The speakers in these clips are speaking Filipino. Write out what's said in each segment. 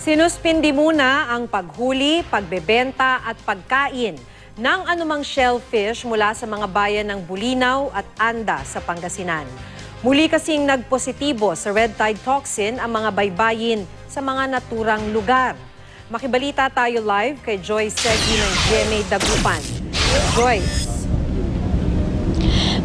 Sinuspindi muna ang paghuli, pagbebenta at pagkain ng anumang shellfish mula sa mga bayan ng Bulinaw at Anda sa Pangasinan. Muli kasing nagpositibo sa red tide toxin ang mga baybayin sa mga naturang lugar. Makibalita tayo live kay Joyce Segui ng GMA Dagupan. Joyce.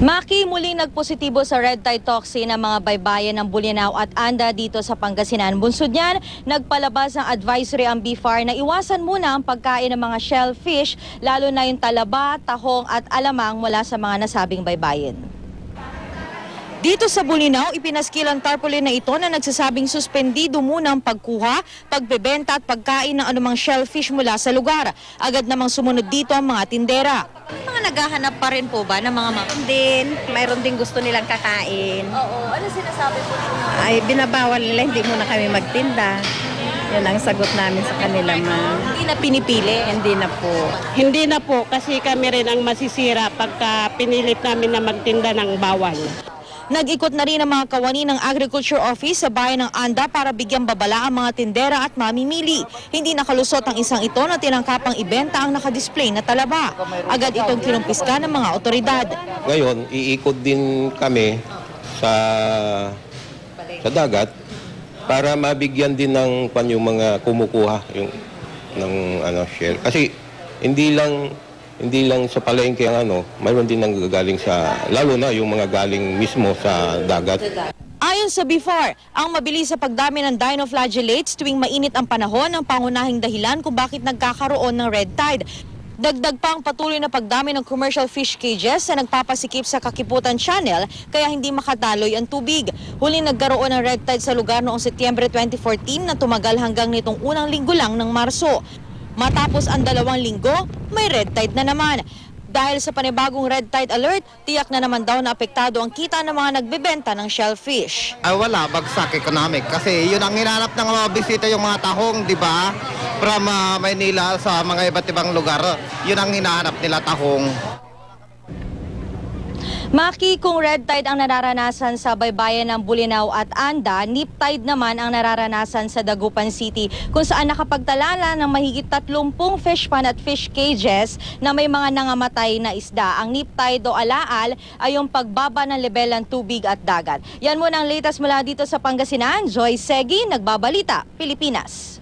Maki, muli nagpositibo sa red tide toxin ang mga baybayin ng Bulinaw at Anda dito sa Pangasinan. Bunsod niyan, nagpalabas ng advisory ang BFAR na iwasan muna ang pagkain ng mga shellfish, lalo na yung talaba, tahong at alamang mula sa mga nasabing baybayin. Dito sa Bulinaw, ipinaskil ang tarpaulin na ito na nagsasabing suspendido muna ang pagkuha, pagbebenta at pagkain ng anumang shellfish mula sa lugar. Agad namang sumunod dito ang mga tindera. Mga naghahanap pa rin po ba ng mga Mayroon din gusto nilang kakain. Oo, ano sinasabi po? Ay, binabawal nila, hindi muna kami magtinda. Yan ang sagot namin sa kanila, ma'am. Hindi na pinipili? Hindi na po. Hindi na po kasi kami rin ang masisira pagka pinilit namin na magtinda ng bawal. Nag-ikot na rin ang mga kawani ng Agriculture Office sa bayan ng Anda para bigyang babala ang mga tindera at mamimili. Hindi nakalusot ang isang ito na tinangkapang ibenta ang nakadisplay na talaba. Agad itong kinumpiska ng mga otoridad. Ngayon, iikot din kami sa dagat para mabigyan din ng yung mga kumukuha ng shell. Kasi hindi lang sa palengke ang mayroon din nanggagaling sa, lalo na yung mga galing mismo sa dagat. Ayon sa BFAR, ang mabilis sa pagdami ng dinoflagellates tuwing mainit ang panahon ang pangunahing dahilan kung bakit nagkakaroon ng red tide. Dagdag pa ang patuloy na pagdami ng commercial fish cages na nagpapasikip sa Kakiputan Channel kaya hindi makadaloy ang tubig. Huling nagkaroon ng red tide sa lugar noong Setyembre 2014 na tumagal hanggang nitong unang linggo lang ng Marso. Matapos ang 2 linggo, may red tide na naman. Dahil sa panibagong red tide alert, tiyak na naman daw na apektado ang kita ng mga nagbebenta ng shellfish. Wala, bagsak economic kasi yun ang hinanap ng mga bisita, yung mga tahong, di ba? From Maynila sa mga iba't ibang lugar, yun ang hinahanap nila, tahong. Maki, kung red tide ang nararanasan sa baybayin ng Bulinaw at Anda, nip tide naman ang nararanasan sa Dagupan City, kung saan nakapagtalala ng mahigit 30 fish pond at fish cages na may mga nangamatay na isda. Ang nip tide o alaal ay yung pagbaba ng level ng tubig at dagat. Yan muna ang latest mula dito sa Pangasinan. Joyce Segui, Nagbabalita, Pilipinas.